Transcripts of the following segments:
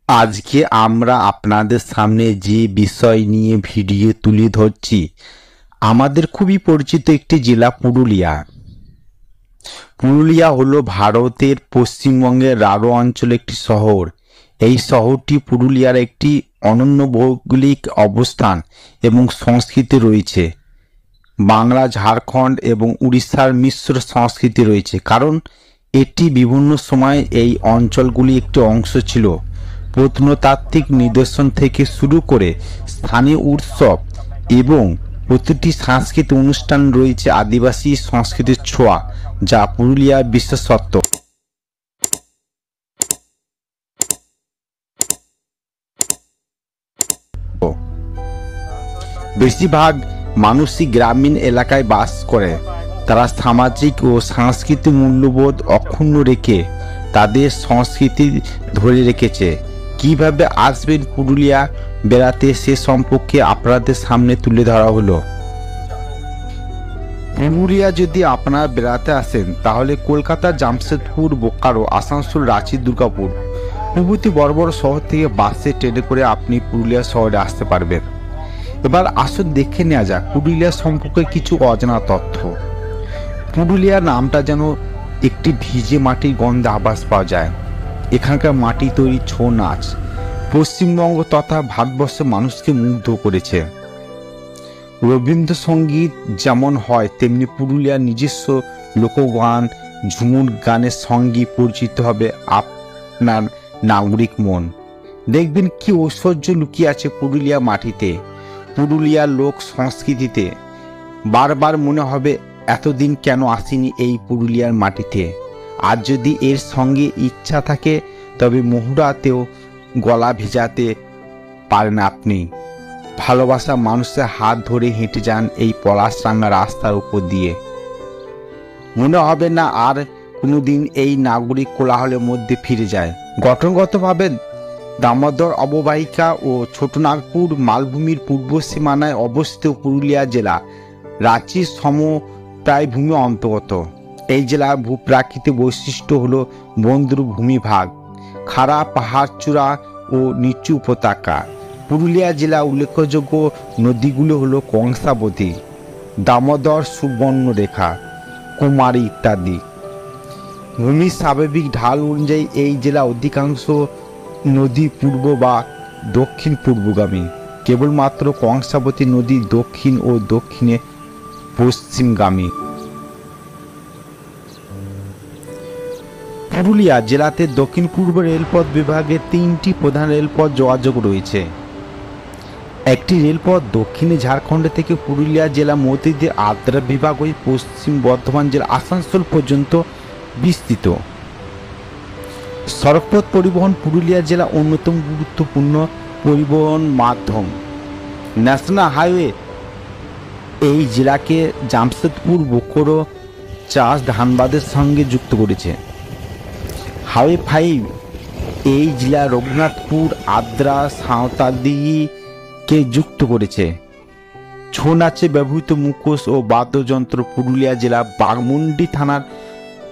আজকে আমরা আপনাদের সামনে যে বিষয় নিয়ে ভিডিও তুলে ধরছি, আমাদের খুবই পরিচিত একটি জেলা পুরুলিয়া। পুরুলিয়া হলো ভারতের পশ্চিমবঙ্গের রাঢ় অঞ্চলে একটি শহর। এই শহরটি পুরুলিয়ার একটি অনন্য ভৌগোলিক অবস্থান এবং সংস্কৃতি রয়েছে। বাংলা, ঝাড়খণ্ড এবং উড়িষ্যার মিশ্র সংস্কৃতি রয়েছে, কারণ এটি বিভিন্ন সময় এই অঞ্চলগুলি একটি অংশ ছিল। প্রত্নতাত্ত্বিক নিদর্শন থেকে শুরু করে স্থানীয় উৎসব এবং প্রতিটি সাংস্কৃতিক অনুষ্ঠান রয়েছে আদিবাসী সংস্কৃতির ছোঁয়া, যা পুরুলিয়ার বিশেষত্ব। বেশিরভাগ মানুষই গ্রামীণ এলাকায় বাস করে। তারা সামাজিক ও সাংস্কৃতিক মূল্যবোধ অক্ষুণ্ণ রেখে তাদের সংস্কৃতি ধরে রেখেছে। কিভাবে আসবেন পুরুলিয়া বেড়াতে, সে সম্পর্কে আপনাদের সামনে তুলে ধরা হলো। পুরুলিয়া যদি আপনারা বেড়াতে আসেন, তাহলে কলকাতা, জামশেদপুর, বোকারো, আসানসোল, রাঁচি, দুর্গাপুর প্রভৃতি বড় বড় শহর থেকে বাসে, ট্রেনে করে আপনি পুরুলিয়া শহরে আসতে পারবেন। এবার আসুন দেখে নেওয়া যাক পুরুলিয়া সম্পর্কে কিছু অজানা তথ্য। পুরুলিয়া নামটা যেন একটি ভিজে মাটির গন্ধে আভাস পাওয়া যায়। এখানকার মাটি তৈরি ছৌ নাচ পশ্চিমবঙ্গ তথা ভারতবর্ষের মানুষকে মুগ্ধ করেছে। রবীন্দ্রসঙ্গীত যেমন হয়, তেমনি পুরুলিয়ার নিজস্ব লোকগান, ঝুমুর গানের সঙ্গে পরিচিত হবে আপনার নাগরিক মন। দেখবেন কি ঐশ্বর্য লুকিয়ে আছে পুরুলিয়া মাটিতে, পুরুলিয়ার লোক সংস্কৃতিতে। বারবার মনে হবে এতদিন কেন আসিনি এই পুরুলিয়ার মাটিতে। আর যদি এর সঙ্গে ইচ্ছা থাকে, তবে মহুরাতেও গলা ভেজাতে পারেন আপনি। ভালোবাসা মানুষের হাত ধরে হেঁটে যান এই পলাশরাঙা রাস্তার উপর দিয়ে। মনে হবে না আর কোনোদিন এই নাগরিক কোলাহলের মধ্যে ফিরে যায়। গঠনগতভাবে দামোদর অববাহিকা ও ছোটনাগপুর মালভূমির পূর্ব সীমানায় অবস্থিত পুরুলিয়া জেলা রাঁচির সমপ্রায় ভূমি অন্তর্গত। এই জেলার ভূপ্রাকৃতিক বৈশিষ্ট্য হল বন্দর ভূমিভাগ, খাড়া পাহাড়চূড়া ও নিচু উপত্যকা। পুরুলিয়া জেলা উল্লেখযোগ্য নদীগুলো হলো কংসাবতী, দামোদর, সুবর্ণরেখা, কুমারী ইত্যাদি। ভূমির স্বাভাবিক ঢাল অনুযায়ী এই জেলা অধিকাংশ নদী পূর্ব বা দক্ষিণ পূর্বগামী। কেবলমাত্র কংসাবতী নদী দক্ষিণ ও দক্ষিণে পশ্চিমগামী। পুরুলিয়া জেলাতে দক্ষিণ পূর্ব রেলপথ বিভাগে 3টি প্রধান রেলপথ যোগাযোগ রয়েছে। একটি রেলপথ দক্ষিণে ঝাড়খণ্ড থেকে পুরুলিয়া জেলা মধ্য দিয়ে আদ্রা বিভাগ হয়ে পশ্চিম বর্ধমান জেলা আসানসোল পর্যন্ত বিস্তৃত। সড়কপথ পরিবহন পুরুলিয়া জেলা অন্যতম গুরুত্বপূর্ণ পরিবহন মাধ্যম। ন্যাশনাল হাইওয়ে এই জেলাকে জামশেদপুর, বোকারো, চাষ, ধানবাদের সঙ্গে যুক্ত করেছে। হাইওয়ে 5 এই জেলা রঘুনাথপুর, আদ্রা, সাঁওতালদিঘিকে যুক্ত করেছে। ছৌ নাচে ব্যবহৃত মুখোশ ও বাদ্যযন্ত্র পুরুলিয়া জেলা বাঘমুন্ডি থানার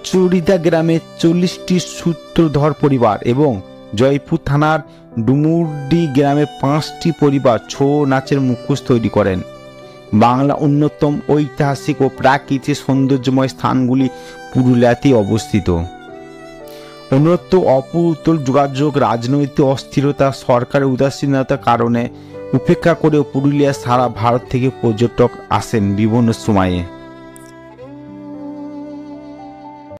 চরিদা গ্রামে 40টি সূত্রধর পরিবার এবং জয়পুর থানার ডুমুরডি গ্রামে 5টি পরিবার ছৌ নাচের মুখোশ তৈরি করেন। বাংলা অন্যতম ঐতিহাসিক ও প্রাকৃতিক সৌন্দর্যময় স্থানগুলি পুরুলিয়াতেই অবস্থিত। অন্যত্র অপ্রতুল যোগাযোগ, রাজনৈতিক অস্থিরতা, সরকারের উদাসীনতার কারণে উপেক্ষা করেও পুরুলিয়া সারা ভারত থেকে পর্যটক আসেন বিভিন্ন সময়ে।